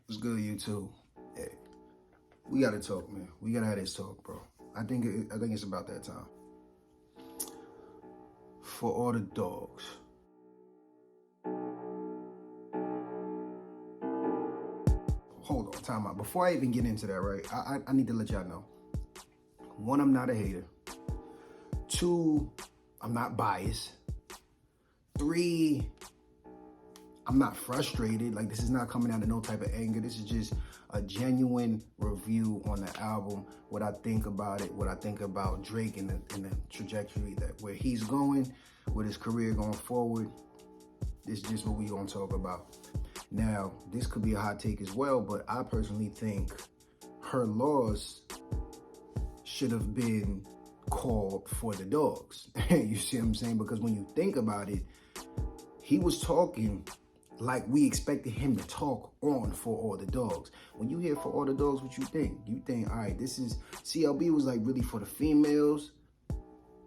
What's good, YouTube? Hey, we gotta talk, man. We gotta have this talk, bro. I think it's about that time. For all the dogs. Hold on, time out. Before I even get into that, right? I need to let y'all know. One, I'm not a hater. Two, I'm not biased. Three, I'm not frustrated. Like, this is not coming out of no type of anger. This is just a genuine review on the album, what I think about it, what I think about Drake and the trajectory that where he's going with his career going forward. This is just what we gonna talk about. Now, this could be a hot take as well, but I personally think her loss should have been called for the dogs. You see what I'm saying? Because when you think about it, he was talking like we expected him to talk on For All the Dogs. When you hear For All the Dogs, what you think? You think, all right, this is, CLB was like really for the females,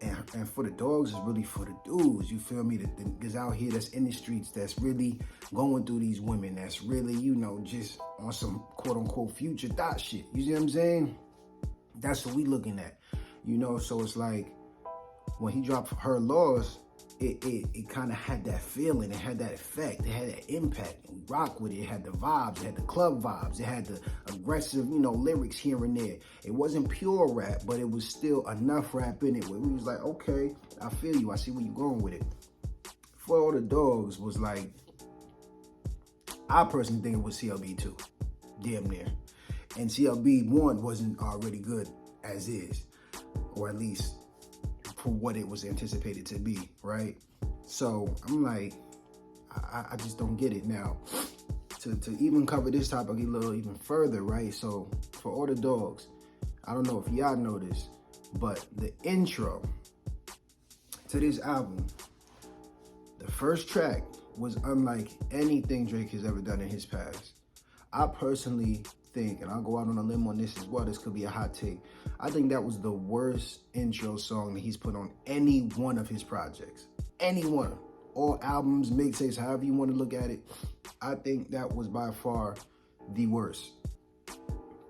and For the Dogs is really for the dudes, you feel me? That's out here, that's in the streets, that's really going through these women, that's really, you know, just on some quote-unquote future thought shit. You see what I'm saying? That's what we looking at, you know? So it's like, when he dropped Her Loss, it kind of had that feeling, it had that effect, it had that impact. We rock with it, it had the vibes, it had the club vibes, it had the aggressive, you know, lyrics here and there. It wasn't pure rap, but it was still enough rap in it where we was like, okay, I feel you, I see where you're going with it. For All the Dogs was like, I personally think it was CLB 2, damn near. And CLB 1 wasn't already good as is, or at least for what it was anticipated to be, right? So I'm like, I just don't get it now. To even cover this topic a little even further, right? So For All the Dogs, I don't know if y'all know this, but the intro to this album, the first track was unlike anything Drake has ever done in his past. I personally think, and I'll go out on a limb on this as well, this could be a hot take, I think that was the worst intro song that he's put on any one of his projects. Any one. All albums, mixtapes, however you want to look at it, I think that was by far the worst.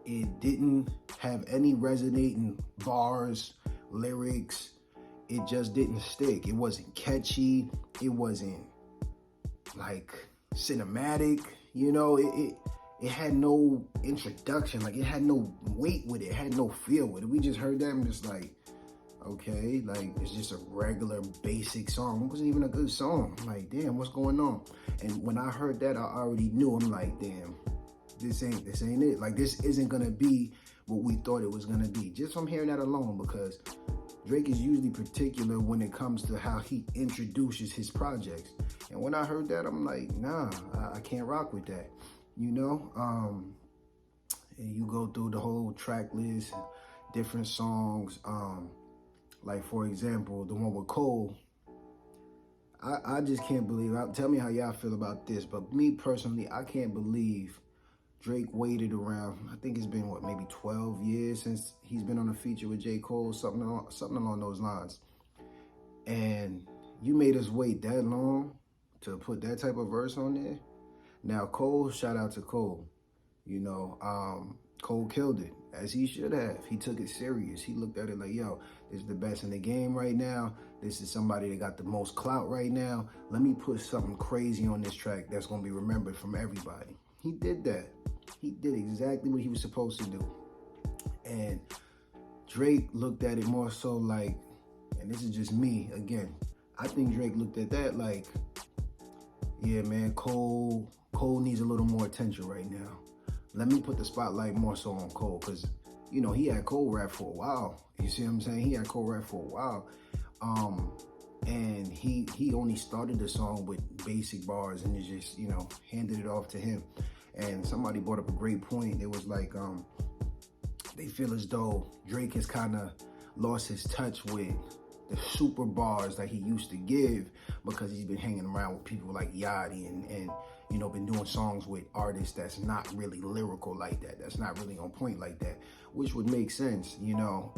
It didn't have any resonating bars, lyrics. It just didn't stick. It wasn't catchy. It wasn't like cinematic, you know, it had no introduction, like it had no weight with it, it had no feel with it. We just heard that and just like, okay, like it's just a regular basic song. It wasn't even a good song. I'm like, damn, what's going on? And when I heard that, I already knew. I'm like, damn, this ain't it. Like, this isn't gonna be what we thought it was gonna be. Just from hearing that alone, because Drake is usually particular when it comes to how he introduces his projects. And when I heard that, I'm like, nah, I can't rock with that. You know, and you go through the whole track list, different songs. Like, for example, the one with Cole. I just can't believe, tell me how y'all feel about this, but me personally, I can't believe Drake waited around, I think it's been, what, maybe 12 years since he's been on a feature with J. Cole, something along those lines. And you made us wait that long to put that type of verse on there. Now, Cole, shout out to Cole. You know, Cole killed it, as he should have. He took it serious. He looked at it like, yo, this is the best in the game right now. This is somebody that got the most clout right now. Let me put something crazy on this track that's going to be remembered from everybody. He did that. He did exactly what he was supposed to do. And Drake looked at it more so like, and this is just me, again, I think Drake looked at that like, yeah, man, Cole needs a little more attention right now. Let me put the spotlight more so on Cole, because, you know, he had Cole rap for a while. You see what I'm saying? He had Cole rap for a while. And he only started the song with basic bars and it just, you know, handed it off to him. And somebody brought up a great point. It was like, they feel as though Drake has kind of lost his touch with the super bars that he used to give, because he's been hanging around with people like Yachty and you know, been doing songs with artists that's not really lyrical like that, that's not really on point like that, which would make sense, you know,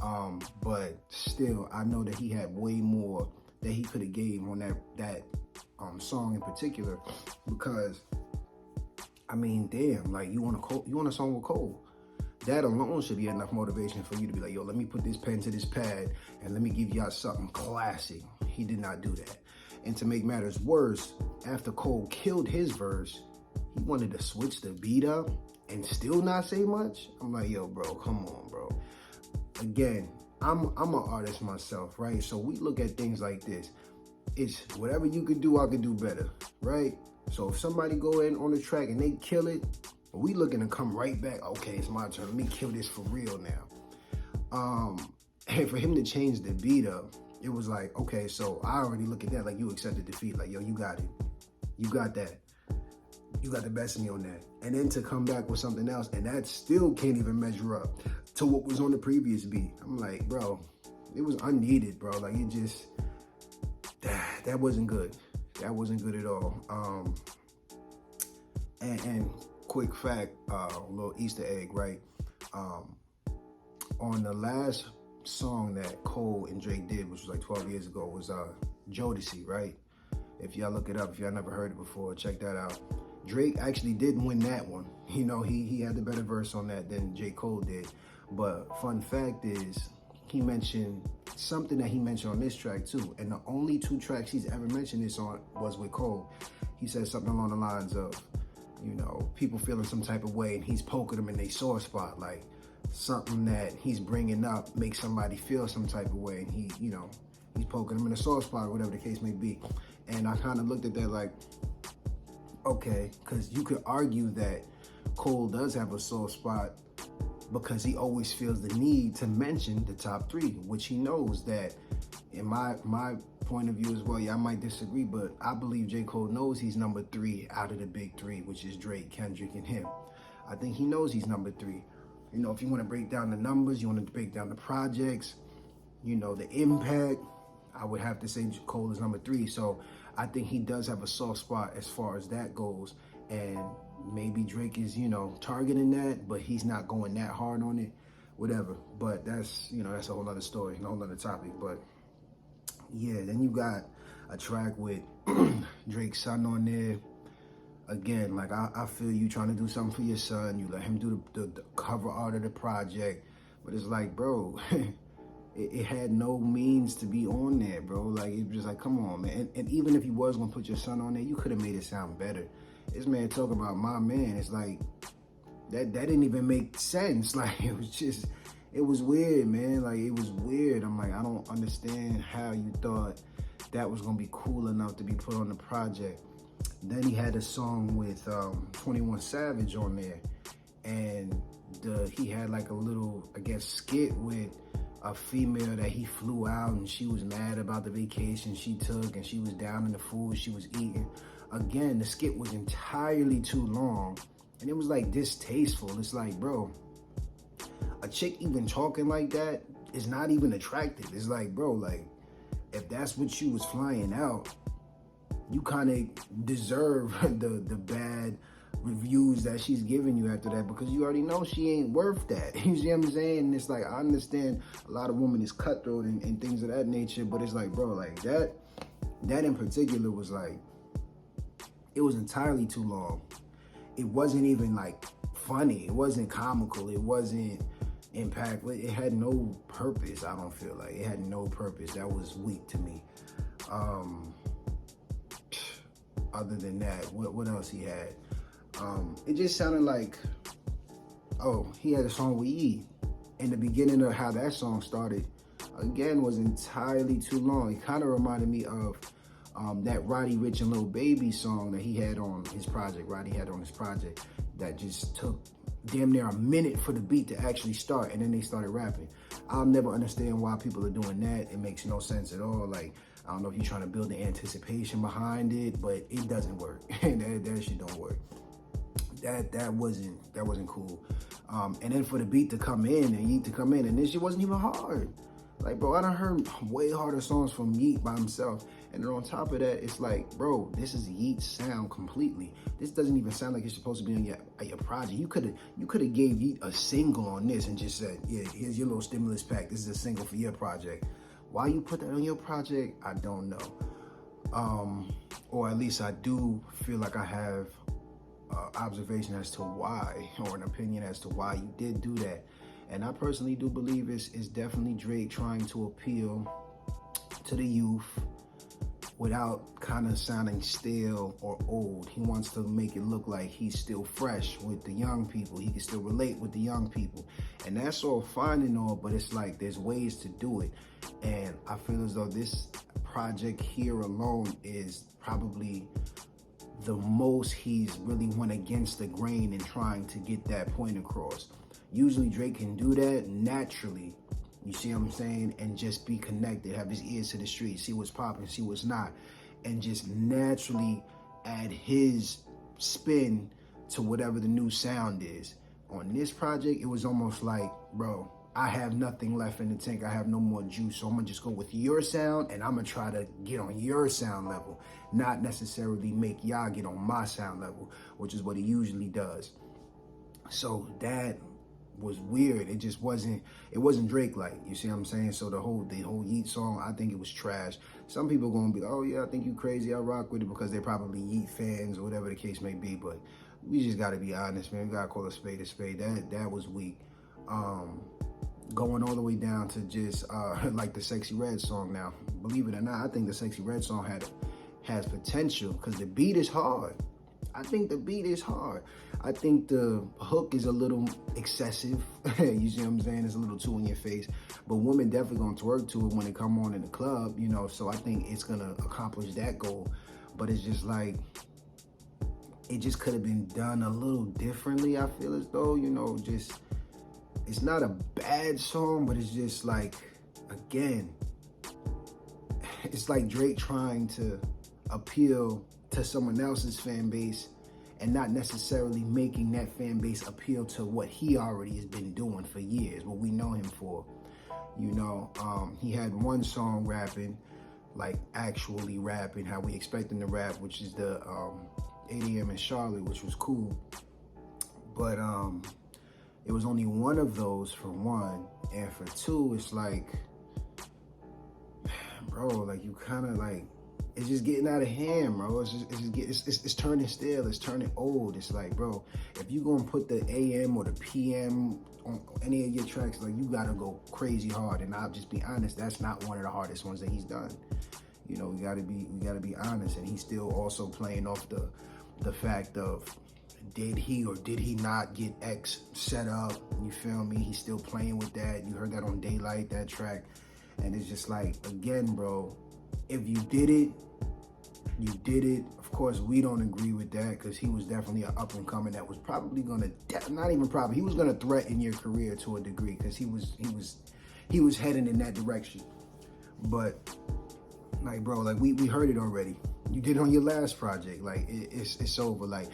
but still, I know that he had way more that he could have gave on that song in particular, because I mean, damn, like you want a song with Cole. That alone should be enough motivation for you to be like, yo, let me put this pen to this pad and let me give y'all something classic. He did not do that. And to make matters worse, after Cole killed his verse, he wanted to switch the beat up and still not say much. I'm like, yo, bro, come on, bro. Again, I'm an artist myself, right? So we look at things like this. It's whatever you could do, I could do better, right? So if somebody go in on the track and they kill it, we looking to come right back. Okay, it's my turn. Let me kill this for real now. And for him to change the beat up, it was like, okay, so I already look at that like you accepted defeat. Like, yo, you got it. You got that. You got the best of me on that. And then to come back with something else, and that still can't even measure up to what was on the previous beat. I'm like, bro, it was unneeded, bro. Like, it just, that wasn't good. That wasn't good at all. And quick fact, a little Easter egg, right? On the last song that Cole and Drake did, which was like 12 years ago, was Jodeci, right? If y'all look it up, if y'all never heard it before, check that out. Drake actually did win that one. You know, he had the better verse on that than J. Cole did. But fun fact is, he mentioned something that he mentioned on this track too. And the only 2 tracks he's ever mentioned this on was with Cole. He said something along the lines of, you know, people feeling some type of way and he's poking them in their sore spot. Like, something that he's bringing up makes somebody feel some type of way. And he, you know, he's poking them in a sore spot or whatever the case may be. And I kind of looked at that like, okay, because you could argue that Cole does have a sore spot because he always feels the need to mention the top 3, which he knows that, in my point of view as well, yeah, I might disagree, but I believe J. Cole knows he's number 3 out of the big 3, which is Drake, Kendrick, and him. I think he knows he's number 3. You know, if you want to break down the numbers, you want to break down the projects, you know, the impact, I would have to say Cole is number 3. So I think he does have a soft spot as far as that goes. And maybe Drake is, you know, targeting that, but he's not going that hard on it, whatever. But that's, you know, that's a whole other story, a whole other topic. But yeah, then you got a track with Drake's son on there. Again, like, I feel you trying to do something for your son. You let him do the cover art of the project. But it's like, bro, it had no means to be on there, bro. Like, it was just like, come on, man. And even if you was going to put your son on there, you could have made it sound better. This man talking about my man. It's like, that didn't even make sense. Like, it was just, it was weird, man. Like, it was weird. I'm like, I don't understand how you thought that was going to be cool enough to be put on the project. Then he had a song with 21 Savage on there, and he had like a little, I guess, skit with a female that he flew out, and she was mad about the vacation she took, and she was down in the food she was eating. Again, the skit was entirely too long, and it was like distasteful. It's like, bro, a chick even talking like that is not even attractive. It's like, bro, like, if that's what you was flying out, you kind of deserve the bad reviews that she's giving you after that, because you already know she ain't worth that. You see what I'm saying? And it's like, I understand a lot of women is cutthroat and things of that nature, but it's like, bro, like that in particular was like, it was entirely too long. It wasn't even like funny. It wasn't comical. It wasn't impactful. It had no purpose. I don't feel like it had no purpose. That was weak to me. Other than that, what else he had? It just sounded like, oh, he had a song with Ye. And the beginning of how that song started, again, was entirely too long. It kind of reminded me of that Roddy Ricch and Lil Baby song that he had on his project, that just took damn near a minute for the beat to actually start, and then they started rapping. I'll never understand why people are doing that. It makes no sense at all. Like, I don't know if you're trying to build the anticipation behind it, but it doesn't work. that shit don't work. That wasn't cool. And then for the beat to come in and Yeat to come in, and this shit wasn't even hard. Like, bro, I done heard way harder songs from Yeat by himself. And then on top of that, it's like, bro, this is Yeat's sound completely. This doesn't even sound like it's supposed to be on your project. You could have gave Yeat a single on this and just said, yeah, here's your little stimulus pack. This is a single for your project. Why you put that on your project, I don't know. Or at least I do feel like I have observation as to why, or an opinion as to why you did do that. And I personally do believe it's definitely Drake trying to appeal to the youth without kind of sounding stale or old. He wants to make it look like he's still fresh with the young people. He can still relate with the young people. And that's all fine and all, but it's like there's ways to do it. And I feel as though this project here alone is probably the most he's really went against the grain in trying to get that point across. Usually Drake can do that naturally, you see what I'm saying, and just be connected, have his ears to the street, see what's popping, see what's not, and just naturally add his spin to whatever the new sound is. On this project, it was almost like, bro, I have nothing left in the tank. I have no more juice. So I'm going to just go with your sound, and I'm going to try to get on your sound level, not necessarily make y'all get on my sound level, which is what he usually does. So that was weird. It wasn't Drake like, you see what I'm saying? So the whole Yeet song, I think it was trash. Some people going to be like, oh yeah, I think you crazy, I rock with it, because they're probably Yeet fans or whatever the case may be. But we just got to be honest, man. We got to call a spade a spade. That was weak. Going all the way down to just like the Sexy Red song. Now, believe it or not, I think the Sexy Red song has potential, because the beat is hard. I think the beat is hard. I think the hook is a little excessive. You see what I'm saying? It's a little too in your face. But women definitely gonna twerk to it when they come on in the club, you know, so I think it's gonna accomplish that goal. But it's just like, it just could have been done a little differently, I feel as though, you know, just, it's not a bad song, but it's just like, again, it's like Drake trying to appeal to someone else's fan base and not necessarily making that fan base appeal to what he already has been doing for years, what we know him for. You know, he had one song rapping, like actually rapping how we expect him to rap, which is the 8 a.m. in Charlotte, which was cool. But it was only one of those for one, and for two, it's like, bro, like you kind of like, it's just getting out of hand, bro. It's turning stale. It's turning old. It's like, bro, if you gonna put the AM or the PM on any of your tracks, like you gotta go crazy hard. And I'll just be honest, that's not one of the hardest ones that he's done. You know, we gotta be honest. And he's still also playing off the fact of, did he or did he not get X set up? You feel me? He's still playing with that. You heard that on Daylight, that track. And it's just like, again, bro, if you did it, you did it. Of course, we don't agree with that, because he was definitely an up and coming that was probably gonna, not even probably, he was gonna threaten your career to a degree, because he was heading in that direction. But like, bro, like we heard it already. You did it on your last project. Like it's over. Like,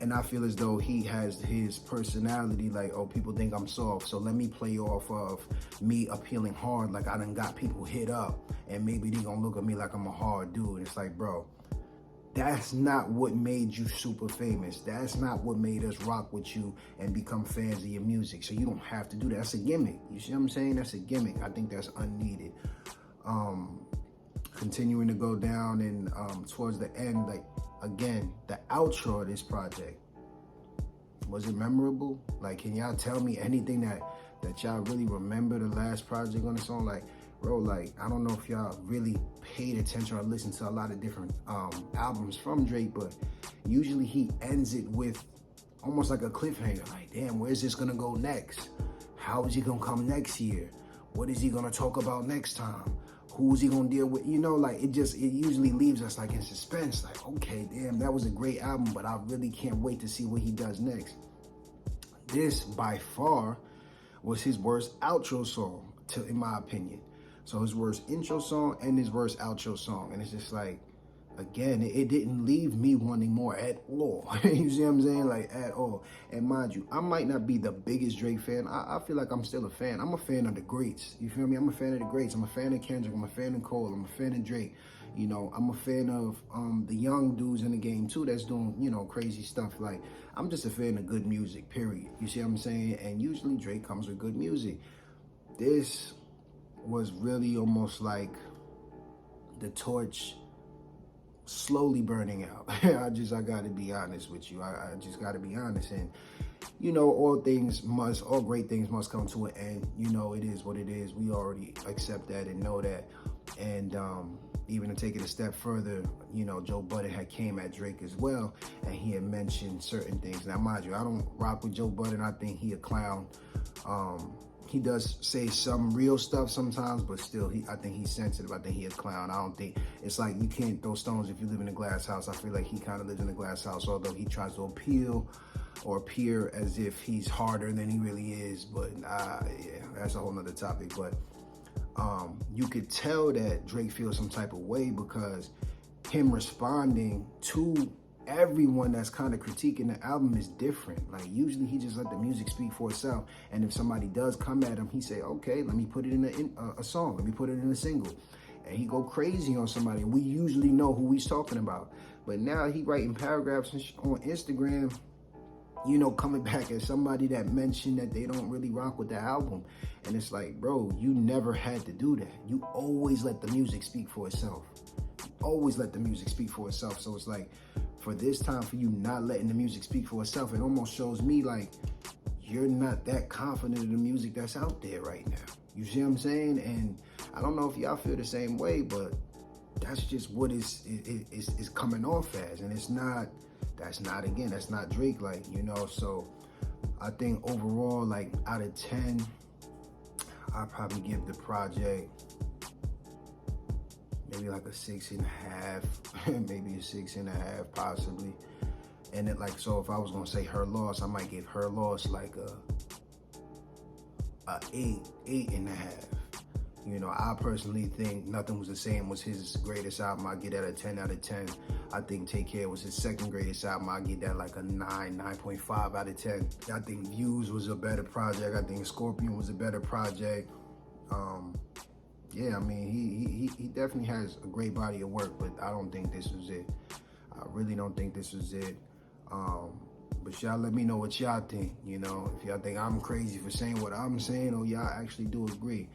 and I feel as though he has his personality, like, oh, people think I'm soft, so let me play off of me appealing hard, like I done got people hit up, and maybe they gonna look at me like I'm a hard dude. It's like, bro, that's not what made you super famous. That's not what made us rock with you and become fans of your music. So you don't have to do that. That's a gimmick. You see what I'm saying? That's a gimmick. I think that's unneeded. Continuing to go down and towards the end, like, again, the outro of this project, was it memorable? Like, can y'all tell me anything that y'all really remember the last project on the song? Like, bro, like, I don't know if y'all really paid attention or listened to a lot of different albums from Drake, but usually he ends it with almost like a cliffhanger. Like, damn, where's this gonna go next? How is he gonna come next year? What is he gonna talk about next time? Who's he gonna deal with? You know, like, it usually leaves us like in suspense. Like, okay, damn, that was a great album, but I really can't wait to see what he does next. This, by far, was his worst outro song, in my opinion. So his worst intro song and his worst outro song. And it's just like, again, it didn't leave me wanting more at all. You see what I'm saying? Like, at all. And mind you, I might not be the biggest Drake fan. I feel like I'm still a fan. I'm a fan of the greats. You feel me? I'm a fan of the greats. I'm a fan of Kendrick. I'm a fan of Cole. I'm a fan of Drake. You know, I'm a fan of the young dudes in the game too that's doing, you know, crazy stuff. Like, I'm just a fan of good music, period. You see what I'm saying? And usually Drake comes with good music. This was really almost like the torch slowly burning out. I got to be honest with you. I just got to be honest. And, you know, all great things must come to an end. You know, it is what it is. We already accept that and know that. And even to take it a step further, you know, Joe Budden had came at Drake as well, and he had mentioned certain things. Now, mind you, I don't rock with Joe Budden. I think he a clown. He does say some real stuff sometimes, but still, I think he's sensitive. I think he a clown. I don't think, it's like you can't throw stones if you live in a glass house. I feel like he kind of lives in a glass house, although he tries to appear as if he's harder than he really is. But yeah, that's a whole nother topic. But you could tell that Drake feels some type of way because him responding to everyone that's kind of critiquing the album is different. Like, usually he just let the music speak for itself, and if somebody does come at him, he say, okay, let me put it in a song, let me put it in a single, and he go crazy on somebody, and we usually know who he's talking about. But now he writing paragraphs on Instagram, you know, coming back at somebody that mentioned that they don't really rock with the album. And it's like, bro, you never had to do that. You always let the music speak for itself. Always let the music speak for itself. So it's like, for this time, for you not letting the music speak for itself, it almost shows me like you're not that confident in the music that's out there right now. You see what I'm saying? And I don't know if y'all feel the same way, but that's just what is coming off as. And it's not, that's not Drake, like, you know. So I think overall, like, out of 10, I'd probably give the project maybe like a 6.5, maybe a 6.5, possibly. And it, like, so if I was gonna say Her Loss, I might give Her Loss like a 8.5. You know, I personally think Nothing Was the Same was his greatest album. I get that a 10 out of 10. I think Take Care was his second greatest album. I get that like a 9.5 out of 10. I think Views was a better project. I think Scorpion was a better project. Yeah, I mean, he definitely has a great body of work, but I don't think this was it. I really don't think this was it. But y'all let me know what y'all think. You know, if y'all think I'm crazy for saying what I'm saying, or y'all actually do agree.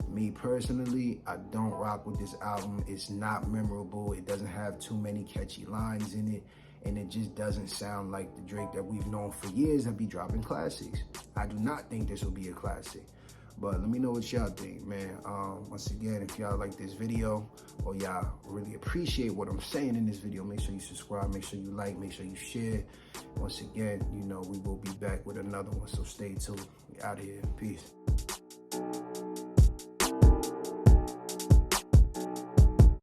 Me personally, I don't rock with this album. It's not memorable. It doesn't have too many catchy lines in it, and it just doesn't sound like the Drake that we've known for years that be dropping classics. I do not think this will be a classic. But let me know what y'all think, man. Once again, if y'all like this video, or y'all really appreciate what I'm saying in this video, make sure you subscribe, make sure you like, make sure you share. Once again, you know, we will be back with another one, so stay tuned. We out of here. Peace.